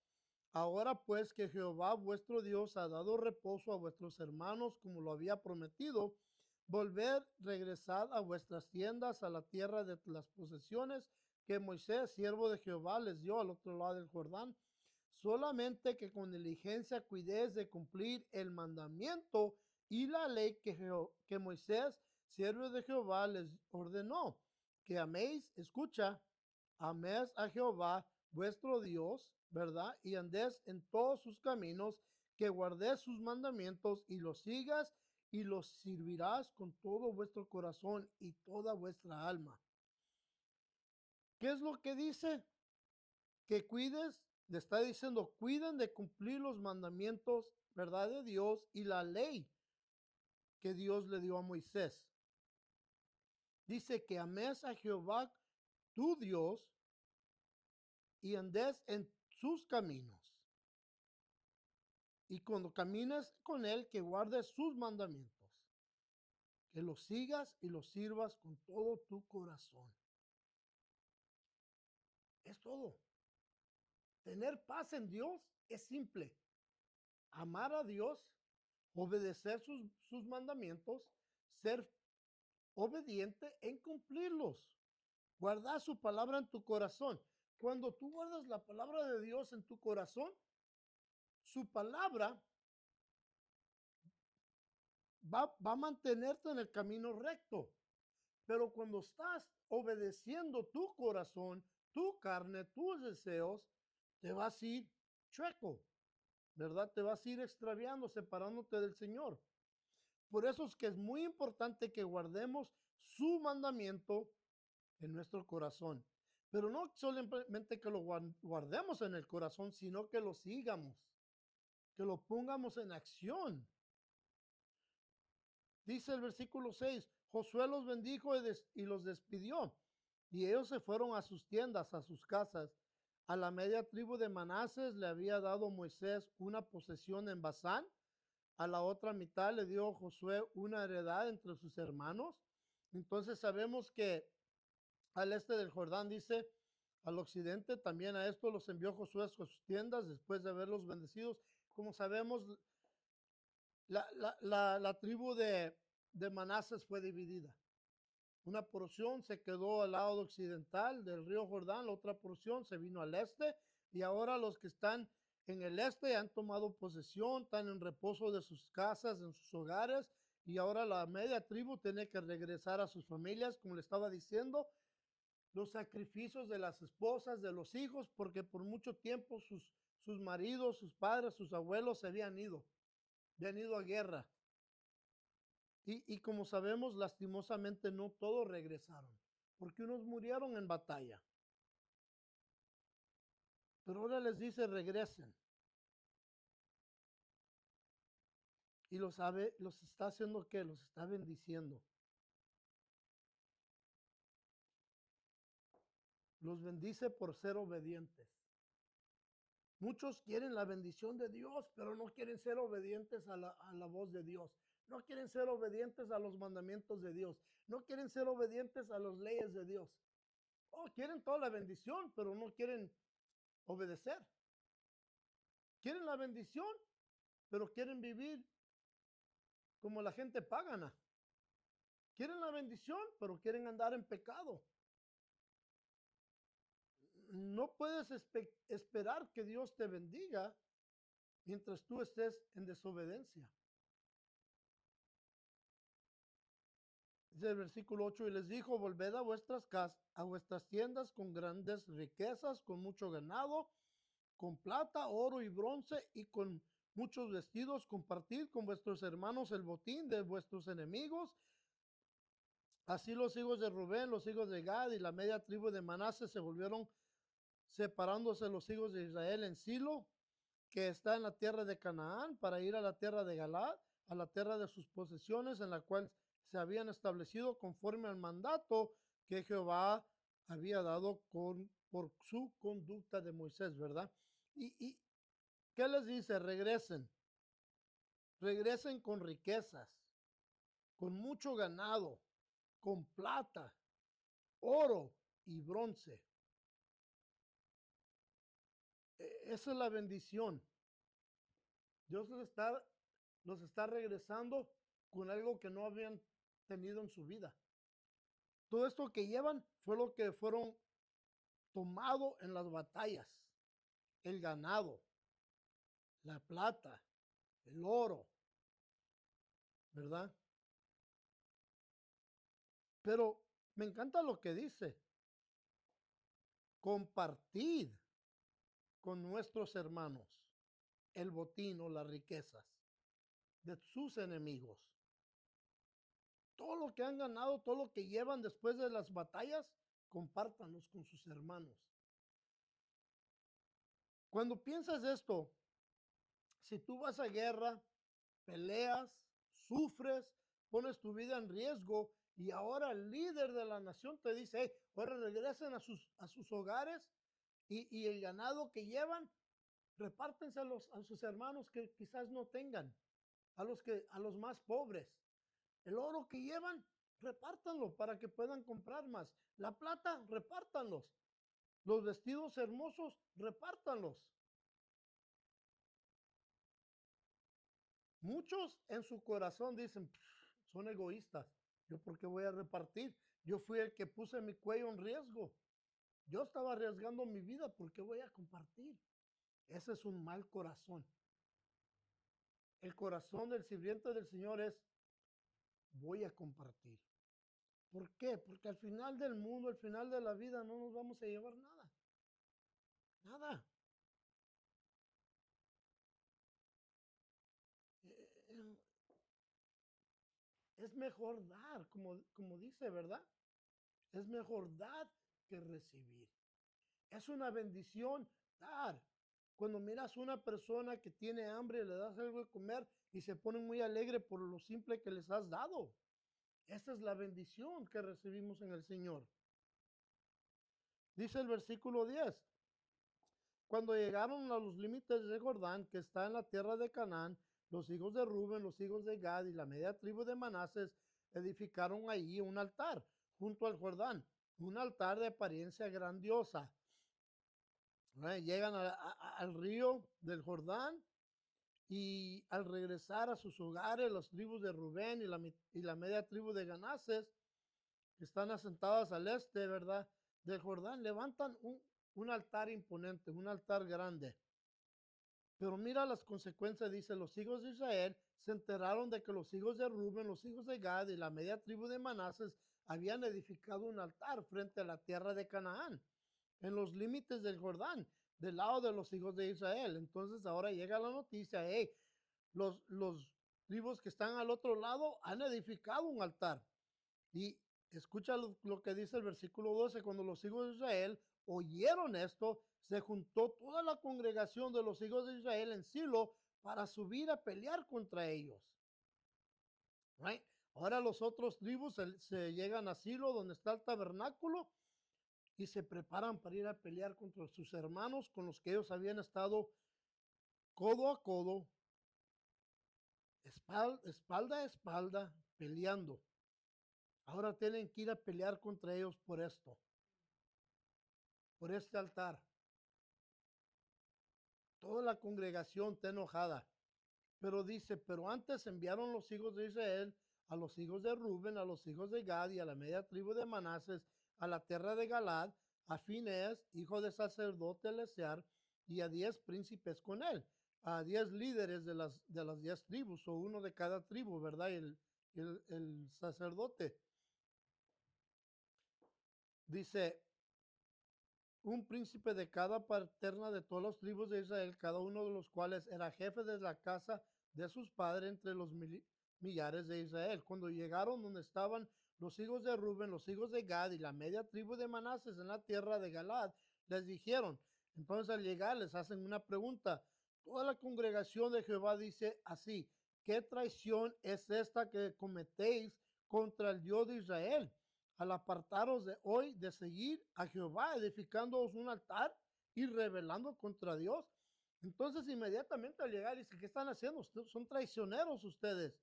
Ahora pues que Jehová vuestro Dios ha dado reposo a vuestros hermanos como lo había prometido, volver, regresad a vuestras tiendas, a la tierra de las posesiones que Moisés, siervo de Jehová, les dio al otro lado del Jordán. Solamente que con diligencia cuidéis de cumplir el mandamiento y la ley que Moisés, siervo de Jehová, les ordenó. Que améis, escucha, améis a Jehová vuestro Dios, ¿verdad? Y andés en todos sus caminos, que guardéis sus mandamientos y los sigas y los servirás con todo vuestro corazón y toda vuestra alma. ¿Qué es lo que dice? Que cuides, le está diciendo, cuiden de cumplir los mandamientos, ¿verdad? De Dios y la ley que Dios le dio a Moisés. Dice que ames a Jehová, tu Dios, y andes en sus caminos. Y cuando camines con él, que guardes sus mandamientos, que los sigas y los sirvas con todo tu corazón. Es todo. Tener paz en Dios es simple. Amar a Dios, obedecer sus mandamientos, ser obediente en cumplirlos. Guardar su palabra en tu corazón. Cuando tú guardas la palabra de Dios en tu corazón, su palabra va a mantenerte en el camino recto. Pero cuando estás obedeciendo tu corazón, tu carne, tus deseos, te vas a ir chueco, ¿verdad? Te vas a ir extraviando, separándote del Señor. Por eso es que es muy importante que guardemos su mandamiento en nuestro corazón. Pero no solamente que lo guardemos en el corazón, sino que lo sigamos, que lo pongamos en acción. Dice el versículo 6, Josué los bendijo y los despidió, y ellos se fueron a sus tiendas, a sus casas. A la media tribu de Manases le había dado Moisés una posesión en Basán, a la otra mitad le dio Josué una heredad entre sus hermanos. Entonces sabemos que al este del Jordán, dice, al occidente, también a esto los envió Josué a sus tiendas después de haberlos bendecidos. Como sabemos, la tribu de Manases fue dividida. Una porción se quedó al lado occidental del río Jordán, la otra porción se vino al este, y ahora los que están en el este han tomado posesión, están en reposo de sus casas, en sus hogares, y ahora la media tribu tiene que regresar a sus familias, como le estaba diciendo, los sacrificios de las esposas, de los hijos, porque por mucho tiempo sus maridos, sus padres, sus abuelos se habían ido a guerra. Y como sabemos, lastimosamente no todos regresaron, porque unos murieron en batalla. Pero ahora les dice, regresen. Y los está haciendo ¿qué? Los está bendiciendo. Los bendice por ser obedientes. Muchos quieren la bendición de Dios, pero no quieren ser obedientes a la voz de Dios. No quieren ser obedientes a los mandamientos de Dios. No quieren ser obedientes a las leyes de Dios. Oh, quieren toda la bendición, pero no quieren obedecer. Quieren la bendición, pero quieren vivir como la gente pagana. Quieren la bendición, pero quieren andar en pecado. No puedes esperar que Dios te bendiga mientras tú estés en desobediencia. Dice el versículo 8, y les dijo, volved a vuestras casas, a vuestras tiendas con grandes riquezas, con mucho ganado, con plata, oro y bronce, y con muchos vestidos, compartid con vuestros hermanos el botín de vuestros enemigos. Así los hijos de Rubén, los hijos de Gad y la media tribu de Manasés se volvieron separándose los hijos de Israel en Silo, que está en la tierra de Canaán, para ir a la tierra de Galaad, a la tierra de sus posesiones, en la cual se habían establecido conforme al mandato que Jehová había dado por su conducta de Moisés, ¿verdad? ¿Y qué les dice? Regresen con riquezas, con mucho ganado, con plata, oro y bronce. Esa es la bendición. Dios los está regresando con algo que no habían tenido en su vida. Todo esto que llevan fue lo que fueron tomado en las batallas. El ganado, la plata, el oro, ¿verdad? Pero me encanta lo que dice. Compartid con nuestros hermanos el botín o las riquezas de sus enemigos. Todo lo que han ganado, todo lo que llevan después de las batallas, compártanlos con sus hermanos. Cuando piensas esto, si tú vas a guerra, peleas, sufres, pones tu vida en riesgo y ahora el líder de la nación te dice, hey, ahora regresen a sus hogares y el ganado que llevan, repártense a sus hermanos que quizás no tengan, a los más pobres. El oro que llevan, repártanlo para que puedan comprar más. La plata, repártanlos. Los vestidos hermosos, repártanlos. Muchos en su corazón dicen, son egoístas. ¿Yo por qué voy a repartir? Yo fui el que puse mi cuello en riesgo. Yo estaba arriesgando mi vida, ¿por qué voy a compartir? Ese es un mal corazón. El corazón del sirviente del Señor es, voy a compartir. ¿Por qué? Porque al final del mundo, al final de la vida, no nos vamos a llevar nada. Nada. Eh, Es mejor dar, como dice, ¿verdad? Es mejor dar que recibir. Es una bendición dar. Cuando miras a una persona que tiene hambre, le das algo de comer y se pone muy alegre por lo simple que les has dado. Esa es la bendición que recibimos en el Señor. Dice el versículo 10. Cuando llegaron a los límites de Jordán, que está en la tierra de Canaán, los hijos de Rubén, los hijos de Gad y la media tribu de Manases edificaron allí un altar junto al Jordán, un altar de apariencia grandiosa. Llegan al río del Jordán y al regresar a sus hogares, las tribus de Rubén y la media tribu de Ganases, que están asentadas al este, ¿verdad? Del Jordán, levantan un altar imponente, un altar grande. Pero mira las consecuencias, dice, los hijos de Israel se enteraron de que los hijos de Rubén, los hijos de Gad y la media tribu de Manases habían edificado un altar frente a la tierra de Canaán, en los límites del Jordán, del lado de los hijos de Israel. Entonces ahora llega la noticia, hey, los tribus que están al otro lado han edificado un altar. Y escucha lo que dice el versículo 12, cuando los hijos de Israel oyeron esto, se juntó toda la congregación de los hijos de Israel en Silo para subir a pelear contra ellos. Right? Ahora los otros tribus se llegan a Silo, donde está el tabernáculo, y se preparan para ir a pelear contra sus hermanos con los que ellos habían estado codo a codo, espalda a espalda, peleando. Ahora tienen que ir a pelear contra ellos por esto, por este altar. Toda la congregación está enojada. Pero dice, pero antes enviaron los hijos de Israel a los hijos de Rubén, a los hijos de Gad y a la media tribu de Manases, a la tierra de Galad, a Finés, hijo de sacerdote Eleazar, y a 10 príncipes con él, a 10 líderes de las 10 tribus, o uno de cada tribu, ¿verdad? El sacerdote. Dice, un príncipe de cada paterna de todas las tribus de Israel, cada uno de los cuales era jefe de la casa de sus padres entre los millares de Israel. Cuando llegaron donde estaban los hijos de Rubén, los hijos de Gad y la media tribu de Manases en la tierra de Galad, les dijeron, entonces al llegar les hacen una pregunta. Toda la congregación de Jehová dice así, ¿qué traición es esta que cometéis contra el Dios de Israel? al apartaros de hoy de seguir a Jehová, edificándoos un altar y rebelando contra Dios. Entonces inmediatamente al llegar dice, ¿qué están haciendo? Son traicioneros ustedes.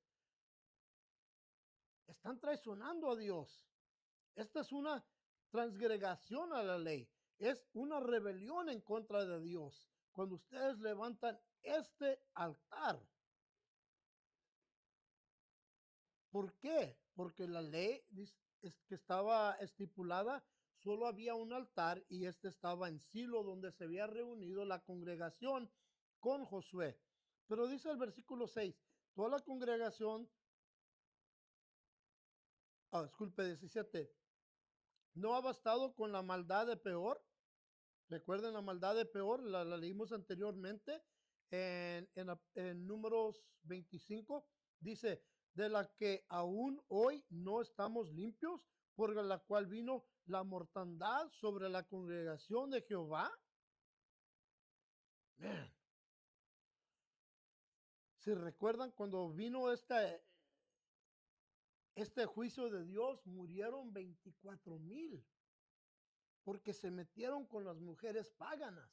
Están traicionando a Dios. Esta es una transgregación a la ley. Es una rebelión en contra de Dios. Cuando ustedes levantan este altar. ¿Por qué? Porque la ley que estaba estipulada, solo había un altar y este estaba en Silo, donde se había reunido la congregación con Josué. Pero dice el versículo 6, toda la congregación, disculpe, 17, no ha bastado con la maldad de Peor. Recuerden la maldad de Peor, la leímos anteriormente en Números 25. Dice, de la que aún hoy no estamos limpios, por la cual vino la mortandad sobre la congregación de Jehová. Man. Si recuerdan cuando vino este juicio de Dios, murieron 24,000 porque se metieron con las mujeres paganas.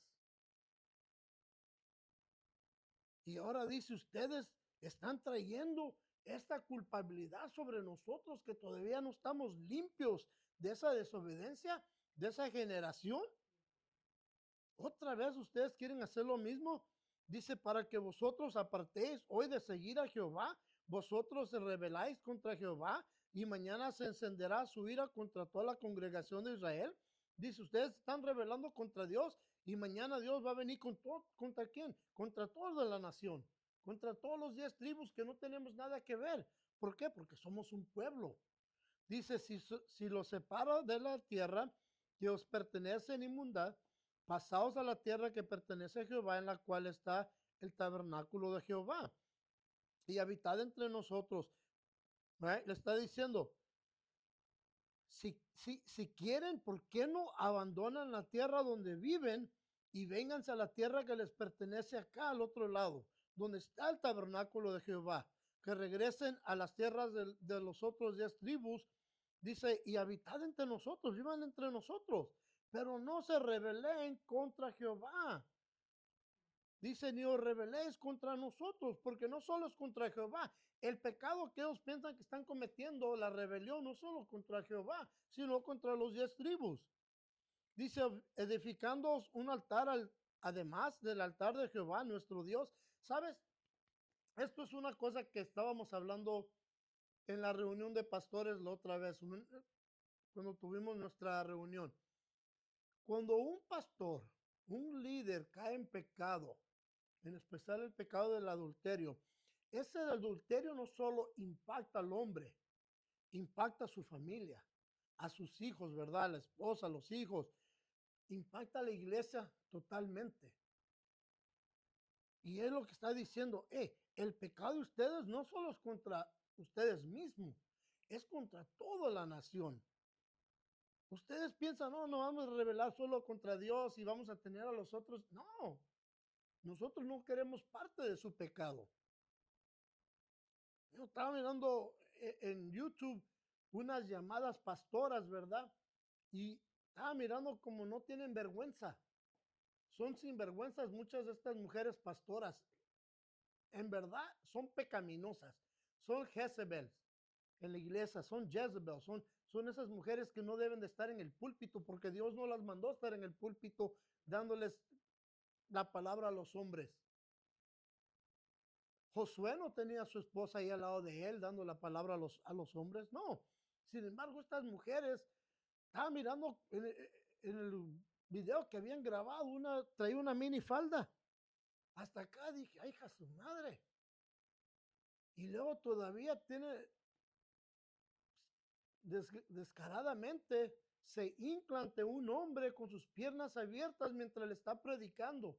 Y ahora dice, ustedes están trayendo esta culpabilidad sobre nosotros que todavía no estamos limpios de esa desobediencia, de esa generación. Otra vez ustedes quieren hacer lo mismo. Dice, para que vosotros apartéis hoy de seguir a Jehová, vosotros se rebeláis contra Jehová y mañana se encenderá su ira contra toda la congregación de Israel. Dice, ustedes están rebelando contra Dios y mañana Dios va a venir ¿contra quién? Contra toda la nación, contra todos los 10 tribus que no tenemos nada que ver. ¿Por qué? Porque somos un pueblo. Dice, si los separa de la tierra que os pertenece en inmundad, pasaos a la tierra que pertenece a Jehová, en la cual está el tabernáculo de Jehová, y habitad entre nosotros. ¿Right? Le está diciendo, si quieren, ¿por qué no abandonan la tierra donde viven y vénganse a la tierra que les pertenece acá al otro lado, donde está el tabernáculo de Jehová? Que regresen a las tierras de los otros 10 tribus. Dice, y habitad entre nosotros, vivan entre nosotros, pero no se rebelen contra Jehová. Dice, ni os rebeléis contra nosotros, porque no solo es contra Jehová. El pecado que ellos piensan que están cometiendo, la rebelión, no solo contra Jehová, sino contra los 10 tribus. Dice, edificándoos un altar además del altar de Jehová, nuestro Dios. ¿Sabes? Esto es una cosa que estábamos hablando en la reunión de pastores la otra vez, cuando tuvimos nuestra reunión. Cuando un pastor, un líder cae en pecado, en especial el pecado del adulterio, ese adulterio no solo impacta al hombre, impacta a su familia, a sus hijos, ¿verdad? A la esposa, a los hijos, impacta a la iglesia totalmente. Y es lo que está diciendo, el pecado de ustedes no solo es contra ustedes mismos, es contra toda la nación. Ustedes piensan, no vamos a rebelar solo contra Dios y vamos a tener a los otros. No, nosotros no queremos parte de su pecado. Yo estaba mirando en YouTube unas llamadas pastoras, ¿verdad? Y estaba mirando como no tienen vergüenza. Son sinvergüenzas muchas de estas mujeres pastoras. En verdad son pecaminosas. Son Jezebels en la iglesia, son Jezebel, son esas mujeres que no deben de estar en el púlpito porque Dios no las mandó a estar en el púlpito dándoles la palabra a los hombres. Josué no tenía a su esposa ahí al lado de él dando la palabra a los hombres, no. Sin embargo, estas mujeres, estaba mirando en el video que habían grabado, traía una mini falda. Hasta acá dije, ay, hija su madre. Y luego todavía tiene, descaradamente, se incla ante un hombre con sus piernas abiertas mientras le está predicando.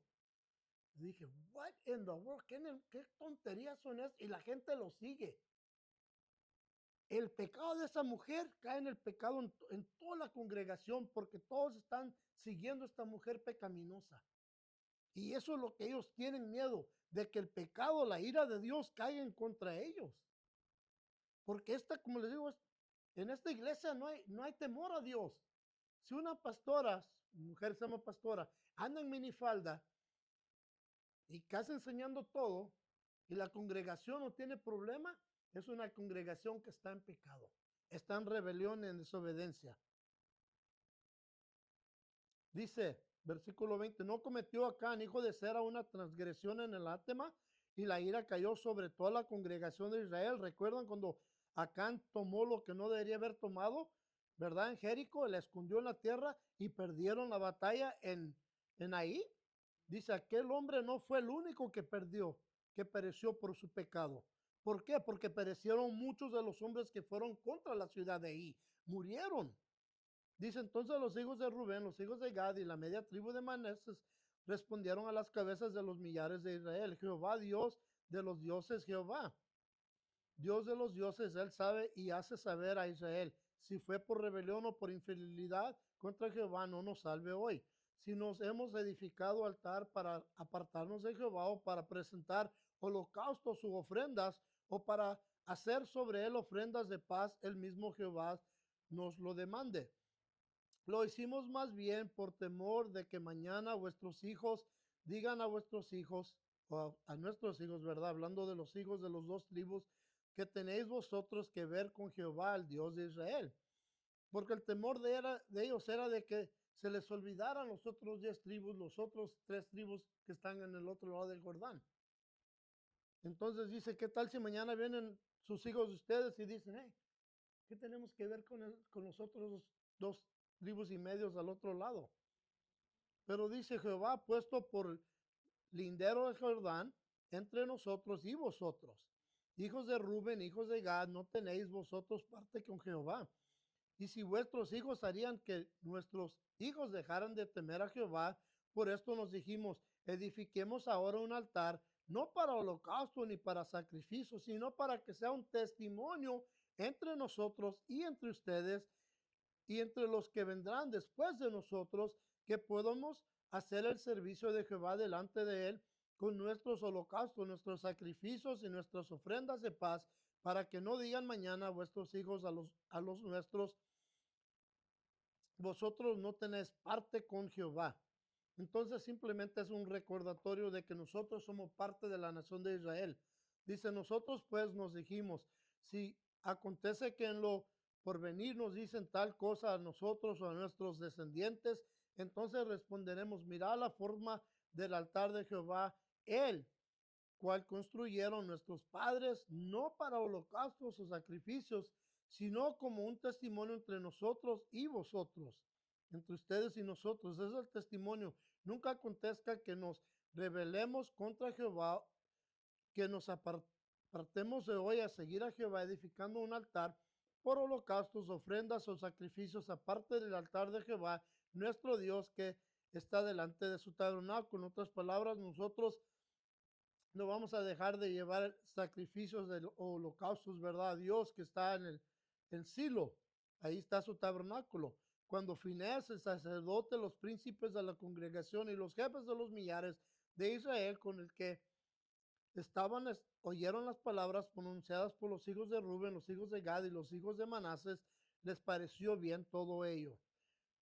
Dije, what in the world, ¿qué tonterías son esas? Y la gente lo sigue. El pecado de esa mujer cae en el pecado en toda la congregación porque todos están siguiendo a esta mujer pecaminosa. Y eso es lo que ellos tienen miedo, de que el pecado, la ira de Dios caiga en contra ellos. Porque como les digo, En esta iglesia no hay temor a Dios. Si una pastora, mujer se llama pastora, anda en minifalda y casi enseñando todo, y la congregación no tiene problema, es una congregación que está en pecado, está en rebelión, en desobediencia. Dice, versículo 20, no cometió Acán, hijo de Sera, una transgresión en el átema, y la ira cayó sobre toda la congregación de Israel. ¿Recuerdan cuando Acán tomó lo que no debería haber tomado? ¿Verdad? En Jericó, la escondió en la tierra y perdieron la batalla en ahí. Dice, aquel hombre no fue el único que perdió, que pereció por su pecado. ¿Por qué? Porque perecieron muchos de los hombres que fueron contra la ciudad de ahí. Murieron. Dice entonces los hijos de Rubén, los hijos de Gad y la media tribu de Manases respondieron a las cabezas de los millares de Israel. Jehová, Dios de los dioses, Jehová, Dios de los dioses, él sabe y hace saber a Israel si fue por rebelión o por infidelidad contra Jehová, no nos salve hoy. Si nos hemos edificado altar para apartarnos de Jehová o para presentar holocaustos u ofrendas o para hacer sobre él ofrendas de paz, el mismo Jehová nos lo demande. Lo hicimos más bien por temor de que mañana vuestros hijos digan a vuestros hijos, o a nuestros hijos, ¿verdad? Hablando de los hijos de los dos tribus, que tenéis vosotros que ver con Jehová, el Dios de Israel. Porque el temor de ellos era de que se les olvidaran los otros 10 tribus, los otros 3 tribus que están en el otro lado del Jordán. Entonces dice, ¿qué tal si mañana vienen sus hijos de ustedes y dicen, hey, ¿qué tenemos que ver con los otros 2 tribus y medios al otro lado? Pero dice Jehová, puesto por lindero del Jordán entre nosotros y vosotros. Hijos de Rubén, hijos de Gad, no tenéis vosotros parte con Jehová. Y si vuestros hijos harían que nuestros hijos dejaran de temer a Jehová, por esto nos dijimos, edifiquemos ahora un altar, no para holocausto ni para sacrificio, sino para que sea un testimonio entre nosotros y entre ustedes y entre los que vendrán después de nosotros, que podamos hacer el servicio de Jehová delante de él con nuestros holocaustos, nuestros sacrificios y nuestras ofrendas de paz, para que no digan mañana a vuestros hijos, a los nuestros, vosotros no tenéis parte con Jehová. Entonces simplemente es un recordatorio de que nosotros somos parte de la nación de Israel. Dice, nosotros pues nos dijimos, si acontece que en lo por venir nos dicen tal cosa a nosotros o a nuestros descendientes, entonces responderemos, mirad la forma del altar de Jehová, el cual construyeron nuestros padres, no para holocaustos o sacrificios, sino como un testimonio entre nosotros y vosotros, entre ustedes y nosotros. Ese es el testimonio. Nunca acontezca que nos rebelemos contra Jehová, que nos apartemos de hoy a seguir a Jehová edificando un altar por holocaustos, ofrendas o sacrificios aparte del altar de Jehová, nuestro Dios que está delante de su tabernáculo. En otras palabras, nosotros no vamos a dejar de llevar sacrificios de holocaustos, ¿verdad? Dios que está en Silo, ahí está su tabernáculo. Cuando Finés, el sacerdote, los príncipes de la congregación y los jefes de los millares de Israel con el que estaban, oyeron las palabras pronunciadas por los hijos de Rubén, los hijos de Gad y los hijos de Manases, les pareció bien todo ello.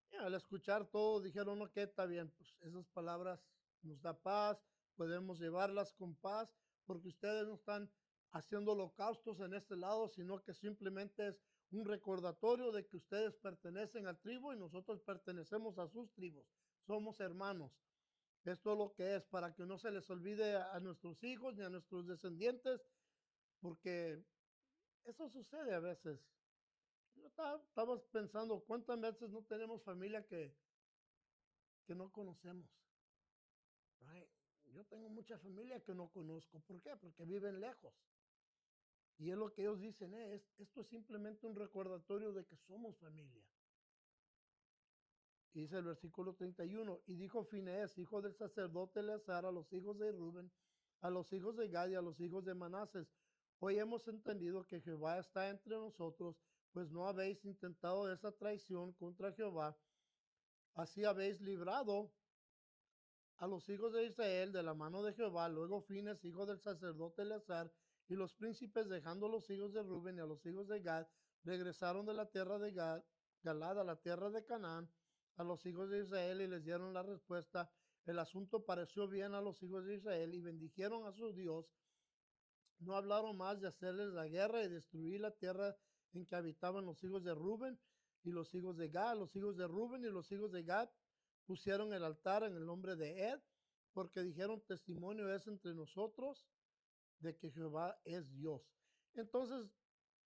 Y al escuchar todo, dijeron, ok, está bien, pues esas palabras nos da paz, podemos llevarlas con paz, porque ustedes no están haciendo holocaustos en este lado, sino que simplemente es un recordatorio de que ustedes pertenecen al tribu y nosotros pertenecemos a sus tribus. Somos hermanos. Esto es lo que es, para que no se les olvide a nuestros hijos ni a nuestros descendientes, porque eso sucede a veces. Yo estaba pensando cuántas veces no tenemos familia que no conocemos. Right? Yo tengo mucha familia que no conozco. ¿Por qué? Porque viven lejos. Y es lo que ellos dicen, esto es simplemente un recordatorio de que somos familia. Y dice el versículo 31, y dijo Finés, hijo del sacerdote Eleazar, a los hijos de Rubén, a los hijos de Gad y a los hijos de Manases, hoy hemos entendido que Jehová está entre nosotros, pues no habéis intentado esa traición contra Jehová, así habéis librado a los hijos de Israel de la mano de Jehová. Luego Fines, hijo del sacerdote Eleazar, Y los príncipes, dejando a los hijos de Rubén y a los hijos de Gad, regresaron de la tierra de Galad a la tierra de Canaán a los hijos de Israel y les dieron la respuesta. El asunto pareció bien a los hijos de Israel y bendijeron a su Dios. No hablaron más de hacerles la guerra y destruir la tierra en que habitaban los hijos de Rubén y los hijos de Gad. Los hijos de Rubén y los hijos de Gad pusieron el altar en el nombre de Ed, porque dijeron: testimonio es entre nosotros de que Jehová es Dios. Entonces,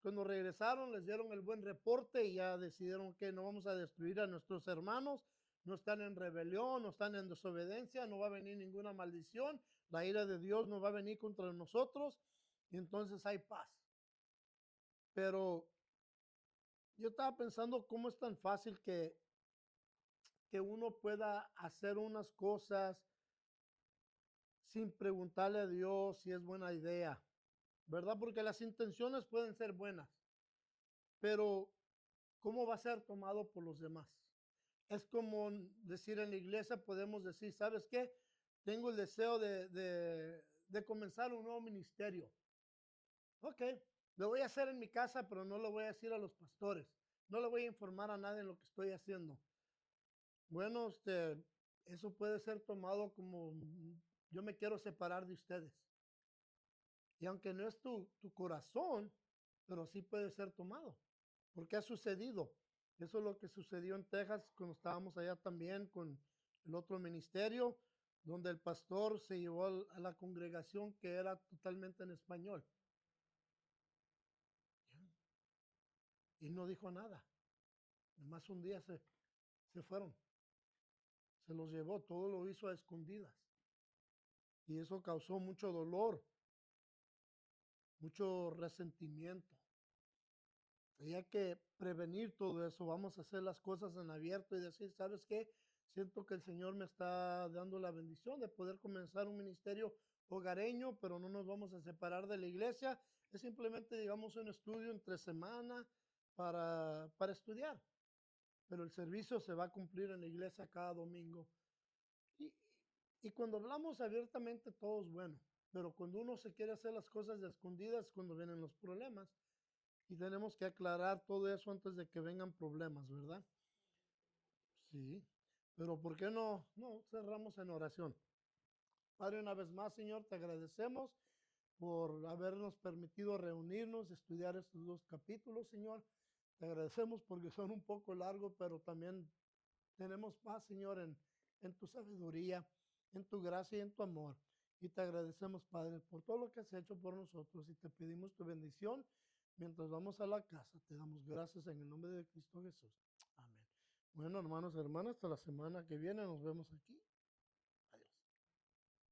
cuando regresaron, les dieron el buen reporte y ya decidieron que no vamos a destruir a nuestros hermanos, no están en rebelión, no están en desobediencia, no va a venir ninguna maldición, la ira de Dios no va a venir contra nosotros, y entonces hay paz. Pero yo estaba pensando cómo es tan fácil que uno pueda hacer unas cosas sin preguntarle a Dios si es buena idea, ¿verdad? Porque las intenciones pueden ser buenas, pero ¿cómo va a ser tomado por los demás? Es como decir en la iglesia, podemos decir: ¿sabes qué? Tengo el deseo de comenzar un nuevo ministerio. Ok, lo voy a hacer en mi casa, pero no lo voy a decir a los pastores. No le voy a informar a nadie en lo que estoy haciendo. Bueno, eso puede ser tomado como: yo me quiero separar de ustedes. Y aunque no es tu corazón, pero sí puede ser tomado, porque ha sucedido. Eso es lo que sucedió en Texas cuando estábamos allá también con el otro ministerio, donde el pastor se llevó a la congregación que era totalmente en español y no dijo nada. Además, un día se fueron, se los llevó, todo lo hizo a escondidas. Y eso causó mucho dolor, mucho resentimiento. Y hay que prevenir todo eso. Vamos a hacer las cosas en abierto y decir: ¿sabes qué? Siento que el Señor me está dando la bendición de poder comenzar un ministerio hogareño, pero no nos vamos a separar de la iglesia. Es simplemente, digamos, un estudio entre semana para estudiar. Pero el servicio se va a cumplir en la iglesia cada domingo. Y, y cuando hablamos abiertamente, todo es bueno. Pero cuando uno se quiere hacer las cosas de escondidas, cuando vienen los problemas. Y tenemos que aclarar todo eso antes de que vengan problemas, ¿verdad? Sí. Pero ¿por qué no cerramos en oración? Padre, una vez más, Señor, te agradecemos por habernos permitido reunirnos, estudiar estos dos capítulos, Señor. Te agradecemos porque son un poco largos, pero también tenemos paz, Señor, en tu sabiduría, en tu gracia y en tu amor. Y te agradecemos, Padre, por todo lo que has hecho por nosotros y te pedimos tu bendición mientras vamos a la casa. Te damos gracias en el nombre de Cristo Jesús. Amén. Bueno, hermanos y hermanas, hasta la semana que viene nos vemos aquí.